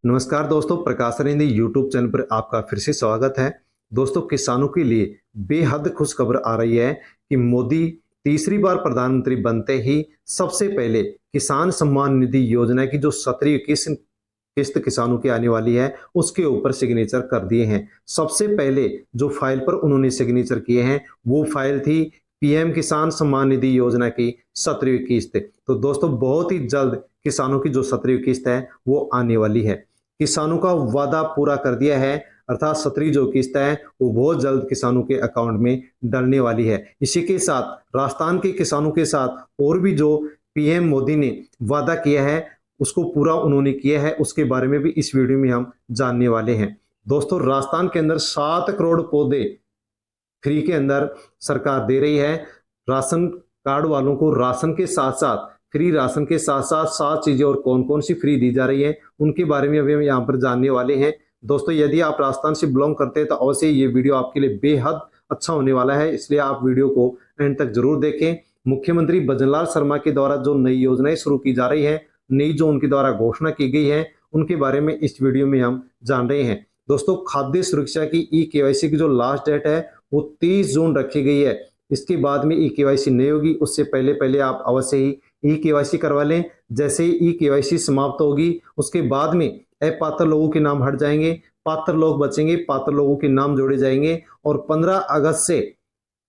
नमस्कार दोस्तों, प्रकाश रिंदी YouTube channel पर आपका फिर से स्वागत है। दोस्तों, किसानों के लिए बेहद खुश खबर आ रही है कि मोदी तीसरी बार प्रधानमंत्री बनते ही सबसे पहले किसान सम्मान निधि योजना की जो 17वीं किस्त किसानों की आने वाली है उसके ऊपर सिग्नेचर कर दिए हैं। सबसे पहले जो फाइल पर उन्होंने सिग्नेचर किए हैं वो फाइल थी पीएम किसान सम्मान निधि योजना की 17वीं किस्त। तो दोस्तों, बहुत ही जल्द किसानों की जो 17वीं किस्त है वो आने वाली है। किसानों का वादा पूरा कर दिया है, अर्थात 17वीं जो किस्त है वो बहुत जल्द किसानों के अकाउंट में डलने वाली है। इसी के साथ राजस्थान के किसानों के साथ और भी जो पीएम मोदी ने वादा किया है उसको पूरा उन्होंने किया है, उसके बारे में भी इस वीडियो में हम जानने वाले हैं। दोस्तों, राजस्थान के अंदर 7 करोड़ पौधे फ्री के अंदर सरकार दे रही है। राशन कार्ड वालों को राशन के साथ साथ फ्री राशन के साथ साथ 7 चीजें और कौन कौन सी फ्री दी जा रही है उनके बारे में अभी हम यहाँ पर जानने वाले हैं। दोस्तों, यदि आप राजस्थान से बिलोंग करते हैं तो अवश्य ये वीडियो आपके लिए बेहद अच्छा होने वाला है, इसलिए आप वीडियो को एंड तक जरूर देखें। मुख्यमंत्री भजनलाल शर्मा के द्वारा जो नई योजनाएं शुरू की जा रही है, नई जो उनके द्वारा घोषणा की गई है, उनके बारे में इस वीडियो में हम जान रहे हैं। दोस्तों, खाद्य सुरक्षा की ई-केवाईसी की जो लास्ट डेट है वो 30 जून रखी गई है। इसके बाद में ई केवाईसी नहीं होगी, उससे पहले पहले आप अवश्य ही ई केवाईसी करवा लें। जैसे ही ई केवाईसी समाप्त होगी उसके बाद में अपात्र लोगों के नाम हट जाएंगे, पात्र लोग बचेंगे, पात्र लोगों के नाम जोड़े जाएंगे और 15 अगस्त से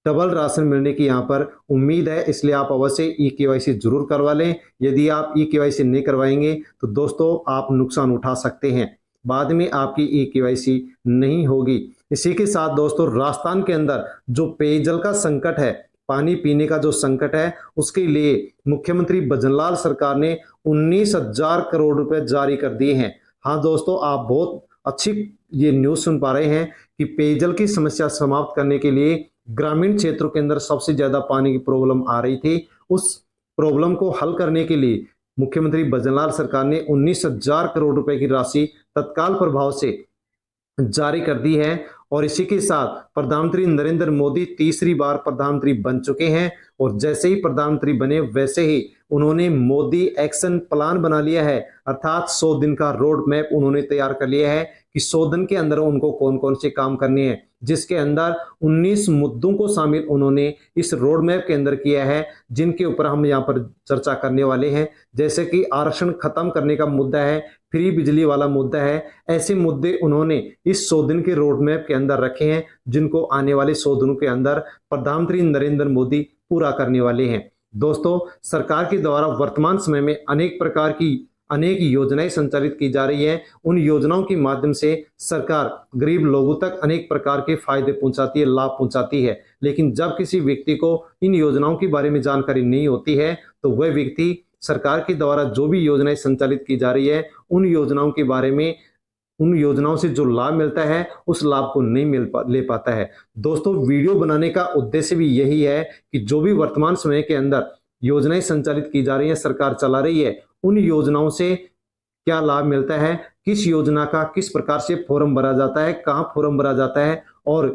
डबल राशन मिलने की यहाँ पर उम्मीद है, इसलिए आप अवश्य ई केवाईसी जरूर करवा लें। यदि आप ई केवाईसी नहीं करवाएंगे तो दोस्तों आप नुकसान उठा सकते हैं, बाद में आपकी ई केवाईसी नहीं होगी। इसी के साथ दोस्तों, राजस्थान के अंदर जो पेयजल का संकट है, पानी पीने का जो संकट है, उसके लिए मुख्यमंत्री भजनलाल सरकार ने 19,000 करोड़ रुपए जारी कर दिए हैं। हाँ दोस्तों, आप बहुत अच्छी ये न्यूज सुन पा रहे हैं कि पेयजल की समस्या समाप्त करने के लिए ग्रामीण क्षेत्रों के अंदर सबसे ज्यादा पानी की प्रॉब्लम आ रही थी, उस प्रॉब्लम को हल करने के लिए मुख्यमंत्री भजनलाल सरकार ने 19,000 करोड़ रुपए की राशि तत्काल प्रभाव से जारी कर दी है। और इसी के साथ प्रधानमंत्री नरेंद्र मोदी तीसरी बार प्रधानमंत्री बन चुके हैं और जैसे ही प्रधानमंत्री बने वैसे ही उन्होंने मोदी एक्शन प्लान बना लिया है, अर्थात 100 दिन का रोड मैप उन्होंने तैयार कर लिया है कि 100 दिन के अंदर उनको कौन कौन से काम करने हैं, जिसके अंदर 19 मुद्दों को शामिल उन्होंने इस रोड मैप के अंदर किया है, जिनके ऊपर हम यहाँ पर चर्चा करने वाले हैं। जैसे कि आरक्षण खत्म करने का मुद्दा है, फ्री बिजली वाला मुद्दा है, ऐसे मुद्दे उन्होंने इस 100 दिन के रोड मैप के अंदर रखे हैं, जिनको आने वाले 100 दिनों के अंदर प्रधानमंत्री नरेंद्र मोदी पूरा करने वाले हैं। दोस्तों, सरकार के द्वारा वर्तमान समय में अनेक योजनाएं संचालित की जा रही है। उन योजनाओं के माध्यम से सरकार गरीब लोगों तक अनेक प्रकार के फायदे पहुंचाती है, लाभ पहुंचाती है। लेकिन जब किसी व्यक्ति को इन योजनाओं के बारे में जानकारी नहीं होती है तो वह व्यक्ति सरकार के द्वारा जो भी योजनाएं संचालित की जा रही है उन योजनाओं के बारे में, उन योजनाओं से जो लाभ मिलता है उस लाभ को नहीं ले पाता है। दोस्तों, वीडियो बनाने का उद्देश्य भी यही है कि जो भी वर्तमान समय के अंदर योजनाएं संचालित की जा रही हैं, सरकार चला रही है, उन योजनाओं से क्या लाभ मिलता है, किस योजना का किस प्रकार से फॉर्म भरा जाता है, कहाँ फॉर्म भरा जाता है और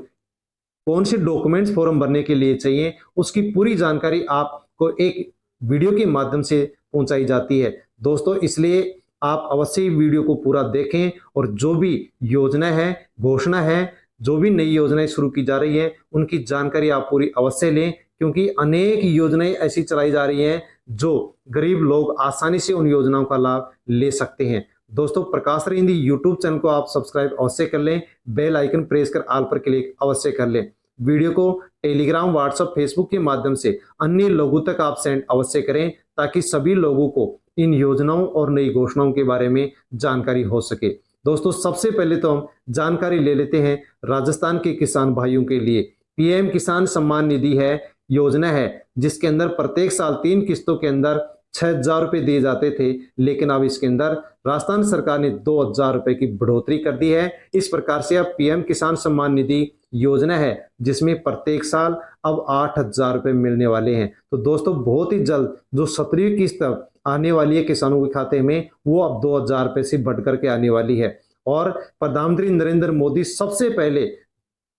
कौन से डॉक्यूमेंट्स फॉर्म भरने के लिए चाहिए, उसकी पूरी जानकारी आपको एक वीडियो के माध्यम से पहुंचाई जाती है। दोस्तों, इसलिए आप अवश्य ही वीडियो को पूरा देखें और जो भी योजना है, घोषणा है, जो भी नई योजनाएं शुरू की जा रही है उनकी जानकारी आप पूरी अवश्य लें, क्योंकि अनेक योजनाएं ऐसी चलाई जा रही हैं जो गरीब लोग आसानी से उन योजनाओं का लाभ ले सकते हैं। दोस्तों, प्रकाश हिंदी यूट्यूब चैनल को आप सब्सक्राइब अवश्य कर लें, बेल आइकन प्रेस कर ऑल पर क्लिक अवश्य कर लें। वीडियो को टेलीग्राम, व्हाट्सएप, फेसबुक के माध्यम से अन्य लोगों तक आप सेंड अवश्य करें ताकि सभी लोगों को इन योजनाओं और नई घोषणाओं के बारे में जानकारी हो सके। दोस्तों, सबसे पहले तो हम जानकारी ले लेते हैं राजस्थान के किसान भाइयों के लिए। पीएम किसान सम्मान निधि है, योजना है जिसके अंदर प्रत्येक साल 3 किस्तों के अंदर 6,000 रुपए दिए जाते थे, लेकिन अब इसके अंदर राजस्थान सरकार ने 2,000 रुपए की बढ़ोतरी कर दी है। इस प्रकार से अब पीएम किसान सम्मान निधि योजना है जिसमें प्रत्येक साल अब 8,000 रुपए मिलने वाले हैं। तो दोस्तों, बहुत ही जल्द जो 17वीं किस्त आने वाली है किसानों के खाते में वो अब 2,000 रुपए से बढ़ करके आने वाली है। और प्रधानमंत्री नरेंद्र मोदी सबसे पहले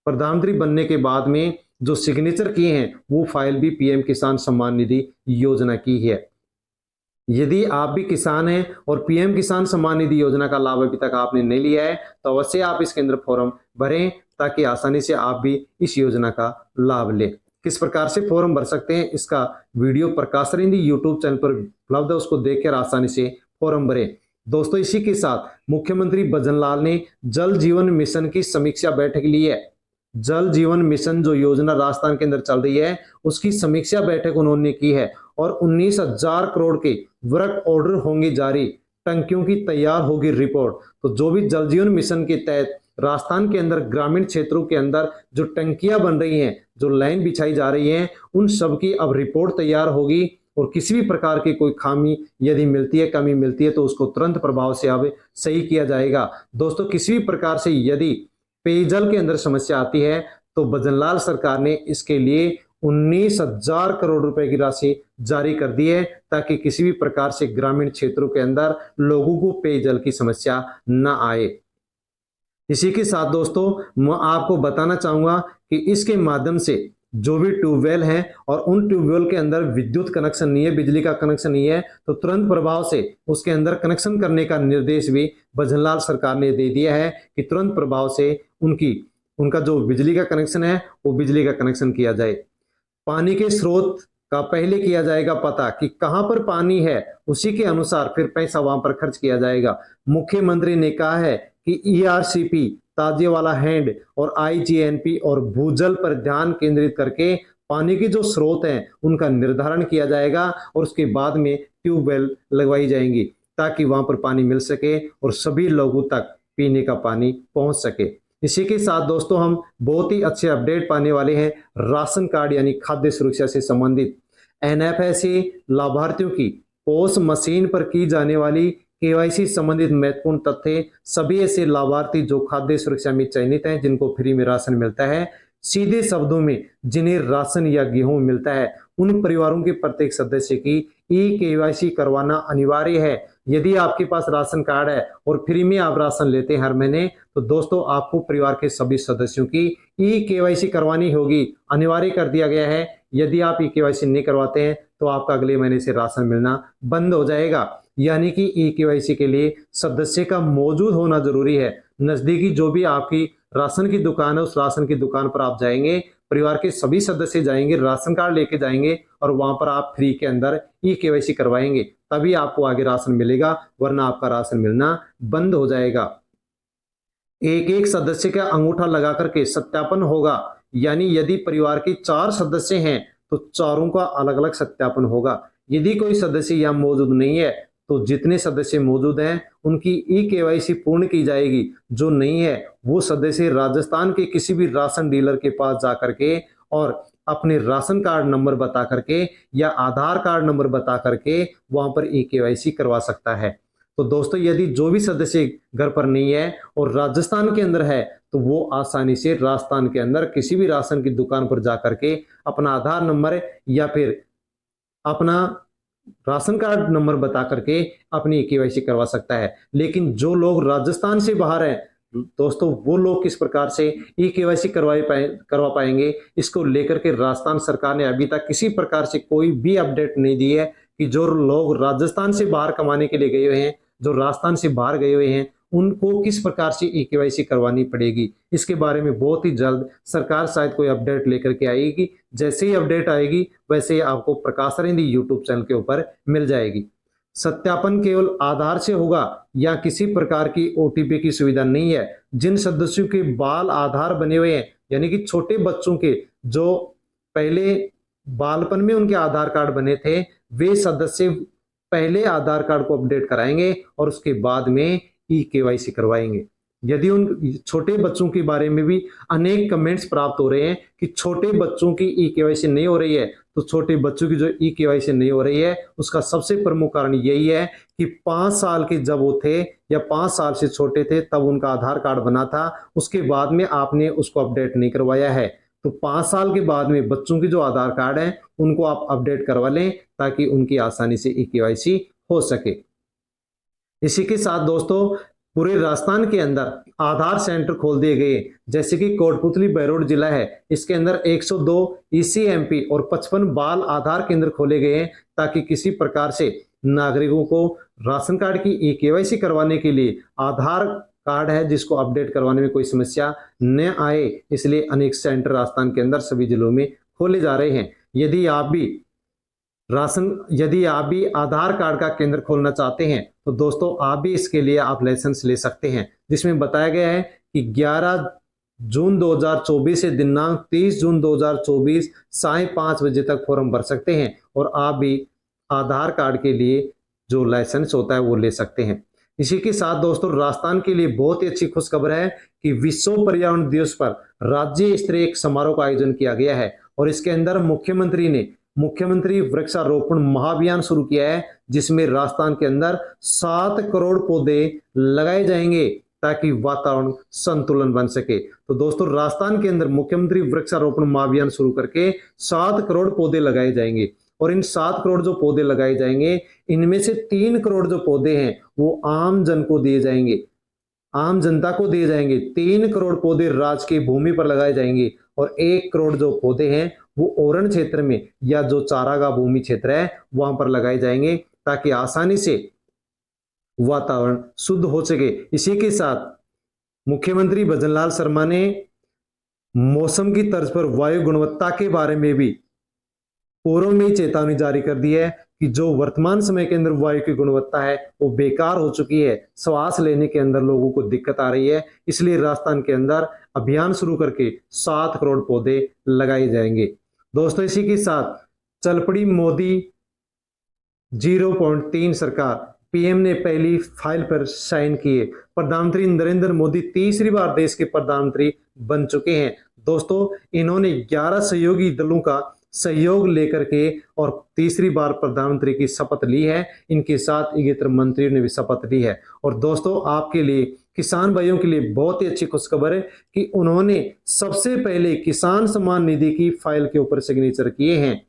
प्रधानमंत्री बनने के बाद में जो सिग्नेचर किए हैं वो फाइल भी पीएम किसान सम्मान निधि योजना की है। यदि आप भी किसान हैं और पीएम किसान सम्मान निधि योजना का लाभ अभी तक आपने नहीं लिया है तो अवश्य आप इसके अंदर फॉर्म भरें ताकि आसानी से आप भी इस योजना का लाभ लें। किस प्रकार से फॉर्म भर सकते हैं इसका वीडियो प्रकाश रिंदी यूट्यूब चैनल पर उपलब्ध है, उसको देखकर आसानी से फॉर्म भरें। दोस्तों इसी के साथ मुख्यमंत्री भजन लाल ने जल जीवन मिशन की समीक्षा बैठक ली है। जल जीवन मिशन जो योजना राजस्थान के अंदर चल रही है उसकी समीक्षा बैठक उन्होंने की है और 19,000 करोड़ के वर्क ऑर्डर होंगे जारी, टंकियों की तैयार होगी रिपोर्ट। तो जो भी जल जीवन मिशन के तहत राजस्थान के अंदर ग्रामीण क्षेत्रों के अंदर जो टंकियां बन रही हैं, जो लाइन बिछाई जा रही हैं, उन सब की अब रिपोर्ट तैयार होगी और किसी भी प्रकार की कोई खामी यदि मिलती है, कमी मिलती है तो उसको तुरंत प्रभाव से अब सही किया जाएगा। दोस्तों किसी भी प्रकार से यदि पेयजल के अंदर समस्या आती है तो भजनलाल सरकार ने इसके लिए 19,000 करोड़ रुपए की राशि जारी कर दी है ताकि किसी भी प्रकार से ग्रामीण क्षेत्रों के अंदर लोगों को पेयजल की समस्या न आए। इसी के साथ दोस्तों मैं आपको बताना चाहूंगा कि इसके माध्यम से जो भी ट्यूबवेल हैं और उन ट्यूबवेल के अंदर विद्युत कनेक्शन नहीं है, बिजली का कनेक्शन नहीं है, तो तुरंत प्रभाव से उसके अंदर कनेक्शन करने का निर्देश भी भजनलाल सरकार ने दे दिया है कि तुरंत प्रभाव से उनका जो बिजली का कनेक्शन है वो बिजली का कनेक्शन किया जाए। पानी के स्रोत का पहले किया जाएगा पता कि कहां पर पानी है, उसी के अनुसार फिर पैसा वहां पर खर्च किया जाएगा। मुख्यमंत्री ने कहा है कि ईआरसीपी, ताजेवाला हैंड और आईजीएनपी और भूजल पर ध्यान केंद्रित करके पानी के जो स्रोत हैं उनका निर्धारण किया जाएगा और उसके बाद में ट्यूबवेल लगवाई जाएंगी ताकि वहां पर पानी मिल सके और सभी लोगों तक पीने का पानी पहुंच सके। इसी के साथ दोस्तों हम बहुत ही अच्छे अपडेट पाने वाले हैं राशन कार्ड यानी खाद्य सुरक्षा से संबंधित। एनएफएसए लाभार्थियों की पोस मशीन पर की जाने वाली केवाईसी संबंधित महत्वपूर्ण तथ्य। सभी ऐसे लाभार्थी जो खाद्य सुरक्षा में चयनित हैं, जिनको फ्री में राशन मिलता है, सीधे शब्दों में जिन्हें राशन या गेहूं मिलता है, उन परिवारों के प्रत्येक सदस्य की ई केवाईसी करवाना अनिवार्य है। यदि आपके पास राशन कार्ड है और फ्री में आप राशन लेते हैं हर महीने, तो दोस्तों आपको परिवार के सभी सदस्यों की ई केवाईसी करवानी होगी, अनिवार्य कर दिया गया है। यदि आप ई केवाईसी नहीं करवाते हैं तो आपका अगले महीने से राशन मिलना बंद हो जाएगा। यानी कि ई केवाईसी के लिए सदस्य का मौजूद होना जरूरी है। नजदीकी जो भी आपकी राशन की दुकान है उस राशन की दुकान पर आप जाएंगे, परिवार के सभी सदस्य जाएंगे, राशन कार्ड लेके जाएंगे और वहां पर आप फ्री के अंदर ई केवाईसी करवाएंगे, तभी आपको आगे राशन मिलेगा, वरना आपका राशन मिलना बंद हो जाएगा। एक एक सदस्य का अंगूठा लगा करके सत्यापन होगा, यानी यदि परिवार के 4 सदस्य हैं तो चारों का अलग अलग सत्यापन होगा। यदि कोई सदस्य यहाँ मौजूद नहीं है तो जितने सदस्य मौजूद हैं उनकी ई केवाईसी पूर्ण की जाएगी। जो नहीं है वो सदस्य राजस्थान के किसी भी राशन डीलर के पास जाकर के और अपने राशन कार्ड नंबर बता करके या आधार कार्ड नंबर बता करके वहां पर ई केवाईसी करवा सकता है। तो दोस्तों यदि जो भी सदस्य घर पर नहीं है और राजस्थान के अंदर है तो वो आसानी से राजस्थान के अंदर किसी भी राशन की दुकान पर जाकर के अपना आधार नंबर या फिर अपना राशन कार्ड नंबर बता करके अपनी केवाईसी करवा सकता है। लेकिन जो लोग राजस्थान से बाहर हैं दोस्तों, वो लोग किस प्रकार से ई केवाईसी करवा पाएंगे, इसको लेकर के राजस्थान सरकार ने अभी तक किसी प्रकार से कोई भी अपडेट नहीं दी है कि जो लोग राजस्थान से बाहर कमाने के लिए गए हुए हैं, जो राजस्थान से बाहर गए हुए हैं, उनको किस प्रकार से ई केवाईसी करवानी पड़ेगी। इसके बारे में बहुत ही जल्द सरकार शायद कोई अपडेट लेकर के आएगी। जैसे ही अपडेट आएगी वैसे ही आपको प्रकाश रिंदी यूट्यूब चैनल के ऊपर मिल जाएगी। सत्यापन केवल आधार से होगा या किसी प्रकार की ओटीपी की सुविधा नहीं है। जिन सदस्यों के बाल आधार बने हुए हैं, यानी कि छोटे बच्चों के जो पहले बालपन में उनके आधार कार्ड बने थे, वे सदस्य पहले आधार कार्ड को अपडेट कराएंगे और उसके बाद में ई केवाईसी करवाएंगे। यदि उन छोटे बच्चों के बारे में भी अनेक कमेंट्स प्राप्त हो रहे हैं कि छोटे बच्चों की ई केवाईसी नहीं हो रही है, तो छोटे बच्चों की जो ई केवाईसी नहीं हो रही है उसका सबसे प्रमुख कारण यही है कि 5 साल के जब वो थे या 5 साल से छोटे थे तब उनका आधार कार्ड बना था, उसके बाद में आपने उसको अपडेट नहीं करवाया है। तो 5 साल के बाद में बच्चों की जो आधार कार्ड है उनको आप अपडेट करवा लें ताकि उनकी आसानी से ई केवाईसी हो सके। इसी के साथ दोस्तों पूरे राजस्थान के अंदर आधार सेंटर खोल दिए गए, जैसे कि कोटपुतली बहरोड जिला है, इसके अंदर 102 ईसीएमपी और 55 बाल आधार केंद्र खोले गए हैं ताकि किसी प्रकार से नागरिकों को राशन कार्ड की ई-केवाईसी करवाने के लिए आधार कार्ड है जिसको अपडेट करवाने में कोई समस्या न आए, इसलिए अनेक सेंटर राजस्थान के अंदर सभी जिलों में खोले जा रहे हैं। यदि आप भी आधार कार्ड का केंद्र खोलना चाहते हैं तो दोस्तों आप भी इसके लिए आप लाइसेंस ले सकते हैं, जिसमें बताया गया है कि 11 जून 2024 से दिनांक 30 जून 2024 साय 5 बजे तक फॉर्म भर सकते हैं और आप भी आधार कार्ड के लिए जो लाइसेंस होता है वो ले सकते हैं। इसी के साथ दोस्तों राजस्थान के लिए बहुत ही अच्छी खुशखबर है कि विश्व पर्यावरण दिवस पर राज्य स्तरीय एक समारोह का आयोजन किया गया है और इसके अंदर मुख्यमंत्री वृक्षारोपण महाअभियान शुरू किया है, जिसमें राजस्थान के अंदर 7 करोड़ पौधे लगाए जाएंगे ताकि वातावरण संतुलन बन सके। तो दोस्तों राजस्थान के अंदर मुख्यमंत्री वृक्षारोपण महाअभियान शुरू करके 7 करोड़ पौधे लगाए जाएंगे और इन 7 करोड़ जो पौधे लगाए जाएंगे इनमें से 3 करोड़ जो पौधे हैं वो आम जनता को दिए जाएंगे। 3 करोड़ पौधे राजकीय भूमि पर लगाए जाएंगे और 1 करोड़ जो पौधे हैं वो ओरण क्षेत्र में या जो चारागाह भूमि क्षेत्र है वहां पर लगाए जाएंगे ताकि आसानी से वातावरण शुद्ध हो सके। इसी के साथ मुख्यमंत्री भजनलाल शर्मा ने मौसम की तर्ज पर वायु गुणवत्ता के बारे में भी पूर्व में ही चेतावनी जारी कर दी है कि जो वर्तमान समय के अंदर वायु की गुणवत्ता है वो बेकार हो चुकी है, श्वास लेने के अंदर लोगों को दिक्कत आ रही है, इसलिए राजस्थान के अंदर अभियान शुरू करके 7 करोड़ पौधे लगाए जाएंगे। दोस्तों इसी के साथ चल पड़ी मोदी 0.3 सरकार, पीएम ने पहली फाइल पर साइन किए। प्रधानमंत्री नरेंद्र मोदी तीसरी बार देश के प्रधानमंत्री बन चुके हैं। दोस्तों इन्होंने 11 सहयोगी दलों का सहयोग लेकर के और तीसरी बार प्रधानमंत्री की शपथ ली है। इनके साथ 11 मंत्रियों ने भी शपथ ली है। और दोस्तों आपके लिए किसान भाइयों के लिए बहुत ही अच्छी खुशखबर है कि उन्होंने सबसे पहले किसान सम्मान निधि की फाइल के ऊपर सिग्नेचर किए हैं।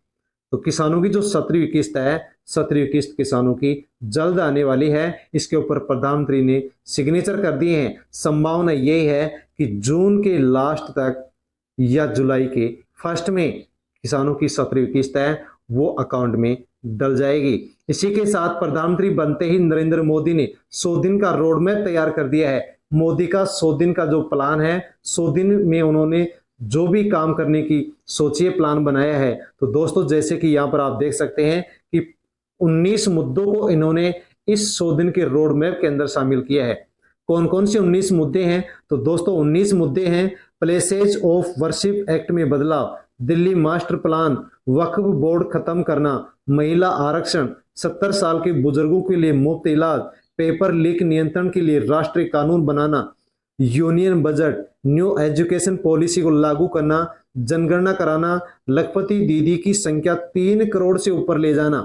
तो किसानों की जो 17वीं किस्त है, 17वीं किस्त किसानों की जल्द आने वाली है। इसके ऊपर प्रधानमंत्री ने सिग्नेचर कर दिए हैं। संभावना यही है कि जून के लास्ट तक या जुलाई के फर्स्ट में किसानों की 17वीं किस्त है वो अकाउंट में डल जाएगी। इसी के साथ प्रधानमंत्री बनते ही नरेंद्र मोदी ने 100 दिन का रोड मैप तैयार कर दिया है। मोदी का 100 दिन का जो प्लान है, 100 दिन में उन्होंने जो भी काम करने की सोचिए प्लान बनाया है। तो दोस्तों जैसे कि यहाँ पर आप देख सकते हैं कि 19 मुद्दों को इन्होंने इस 100 दिन के रोड मैप के अंदर शामिल किया है। कौन कौन से 19 मुद्दे हैं? तो दोस्तों 19 मुद्दे हैं। प्लेसेज ऑफ वर्शिप एक्ट में बदलाव, दिल्ली मास्टर प्लान, वक्फ बोर्ड खत्म करना, महिला आरक्षण, 70 साल के बुजुर्गों के लिए मुफ्त इलाज, पेपर लीक नियंत्रण के लिए राष्ट्रीय कानून बनाना, union budget, new education policy को लागू करना, जनगणना कराना, लखपति दीदी की संख्या 3 करोड़ से ऊपर ले जाना,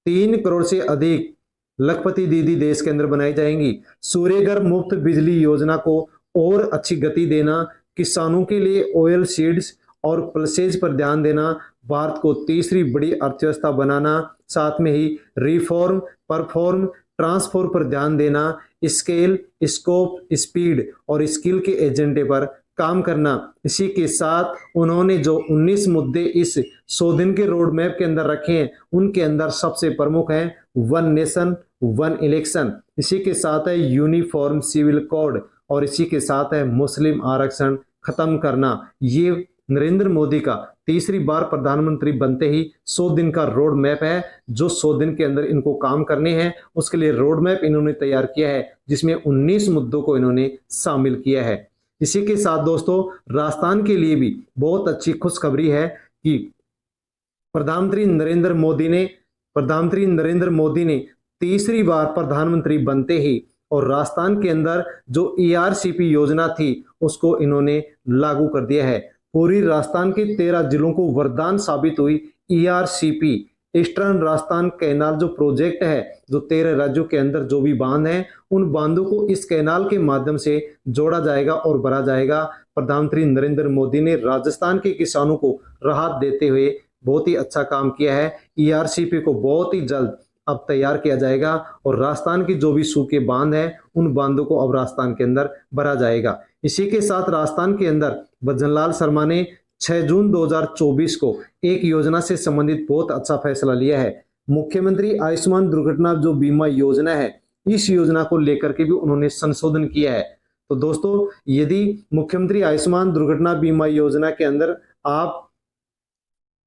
3 करोड़ से अधिक लखपति दीदी देश के अंदर बनाई जाएंगी, सूर्यघर मुफ्त बिजली योजना को और अच्छी गति देना, किसानों के लिए ऑयल सीड्स और पल्सेज पर ध्यान देना, भारत को तीसरी बड़ी अर्थव्यवस्था बनाना, साथ में ही रिफॉर्म, परफॉर्म, ट्रांसफॉर्म पर ध्यान देना, स्केल, स्कोप, स्पीड और स्किल के एजेंडे पर काम करना। इसी के साथ उन्होंने जो 19 मुद्दे इस 100 दिन के रोड मैप के अंदर रखे हैं उनके अंदर सबसे प्रमुख है 1 नेशन 1 इलेक्शन, इसी के साथ है यूनिफॉर्म सिविल कोड और इसी के साथ है मुस्लिम आरक्षण खत्म करना। ये नरेंद्र मोदी का तीसरी बार प्रधानमंत्री बनते ही 100 दिन का रोड मैप है, जो 100 दिन के अंदर इनको काम करने हैं उसके लिए रोड मैप इन्होंने तैयार किया है, जिसमें 19 मुद्दों को इन्होंने शामिल किया है। इसी के साथ दोस्तों राजस्थान के लिए भी बहुत अच्छी खुशखबरी है कि प्रधानमंत्री नरेंद्र मोदी ने तीसरी बार प्रधानमंत्री बनते ही और राजस्थान के अंदर जो ERCP योजना थी उसको इन्होंने लागू कर दिया है। पूरी राजस्थान के 13 जिलों को वरदान साबित हुई ERCP, ईस्टर्न राजस्थान कैनाल जो प्रोजेक्ट है, जो 13 राज्यों के अंदर जो भी बांध हैं उन बांधों को इस कैनाल के माध्यम से जोड़ा जाएगा और भरा जाएगा। प्रधानमंत्री नरेंद्र मोदी ने राजस्थान के किसानों को राहत देते हुए बहुत ही अच्छा काम किया है। ERCP को बहुत ही जल्द अब तैयार किया जाएगा और राजस्थान की जो भी सूखे बांध हैं उन बांधों को अब राजस्थान के अंदर भरा जाएगा। इसी के साथ राजस्थान के अंदर भजनलाल शर्मा ने 6 जून 2024 को एक योजना से संबंधित बहुत अच्छा फैसला लिया है। मुख्यमंत्री आयुष्मान दुर्घटना जो बीमा योजना है, इस योजना को लेकर के भी उन्होंने संशोधन किया है। तो दोस्तों, यदि मुख्यमंत्री आयुष्मान दुर्घटना बीमा योजना के अंदर आप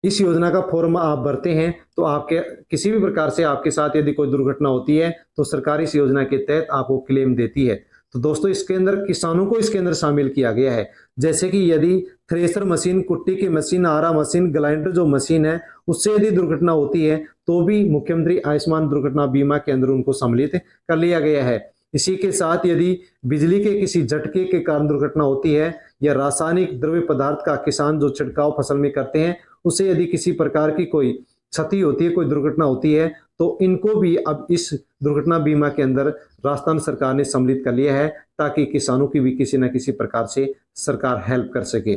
इस योजना का फॉर्म आप भरते हैं तो आपके किसी भी प्रकार से आपके साथ यदि कोई दुर्घटना होती है तो सरकार इस योजना के तहत आपको क्लेम देती है। तो दोस्तों, इसके अंदर किसानों को इसके अंदर शामिल किया गया है। जैसे कि यदि थ्रेसर मशीन, कुट्टी की मशीन, आरा मशीन, ग्राइंडर जो मशीन है, उससे यदि दुर्घटना होती है तो भी मुख्यमंत्री आयुष्मान दुर्घटना बीमा के अंदर उनको सम्मिलित कर लिया गया है। इसी के साथ यदि बिजली के किसी झटके के कारण दुर्घटना होती है या रासायनिक द्रव्य पदार्थ का किसान जो छिड़काव फसल में करते हैं उसे यदि किसी प्रकार की कोई क्षति होती है, कोई दुर्घटना होती है, तो इनको भी अब इस दुर्घटना बीमा के अंदर राजस्थान सरकार ने सम्मिलित कर लिया है ताकि किसानों की भी किसी न किसी प्रकार से सरकार हेल्प कर सके।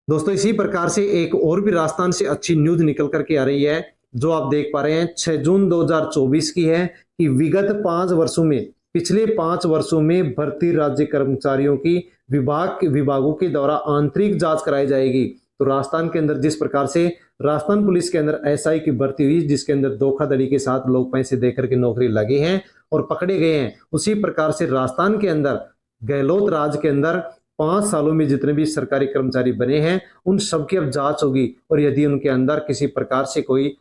दोस्तों, इसी प्रकार से एक और भी राजस्थान से अच्छी न्यूज निकल करके आ रही है जो आप देख पा रहे हैं, 6 जून 2024 की है कि विगत 5 वर्षों में, पिछले 5 वर्षों में भर्ती राज्य कर्मचारियों की विभागों के द्वारा आंतरिक जांच कराई जाएगी। तो राजस्थान के अंदर जिस प्रकार से राजस्थान पुलिस के अंदर एसआई की भर्ती हुई जिसके अंदर धोखाधड़ी के साथ लोग पैसे देकर के नौकरी लगे हैं और पकड़े गए हैं, उसी प्रकार से राजस्थान के अंदर गहलोत राज के अंदर 5 सालों में जितने भी सरकारी कर्मचारी बने हैं उन सबकी अब जांच होगी और यदि उनके अंदर किसी प्रकार से कोई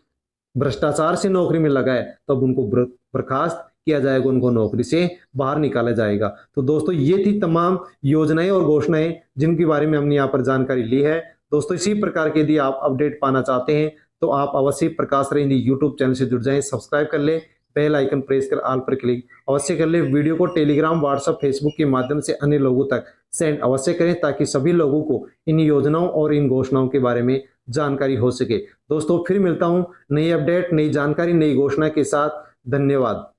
भ्रष्टाचार से नौकरी में लगा है तब तो उनको बर्खास्त किया जाएगा, उनको नौकरी से बाहर निकाला जाएगा। तो दोस्तों, ये थी तमाम योजनाएं और घोषणाएं जिनके बारे में हमने यहाँ पर जानकारी ली है। दोस्तों, इसी प्रकार के यदि आप अपडेट पाना चाहते हैं तो आप अवश्य प्रकाश रईंदी यूट्यूब चैनल से जुड़ जाएं, सब्सक्राइब कर ले, बेल आइकन प्रेस कर ऑल पर क्लिक अवश्य कर ले। वीडियो को टेलीग्राम, व्हाट्सएप, फेसबुक के माध्यम से अन्य लोगों तक सेंड अवश्य करें ताकि सभी लोगों को इन योजनाओं और इन घोषणाओं के बारे में जानकारी हो सके। दोस्तों, फिर मिलता हूं नई अपडेट, नई जानकारी, नई घोषणा के साथ। धन्यवाद।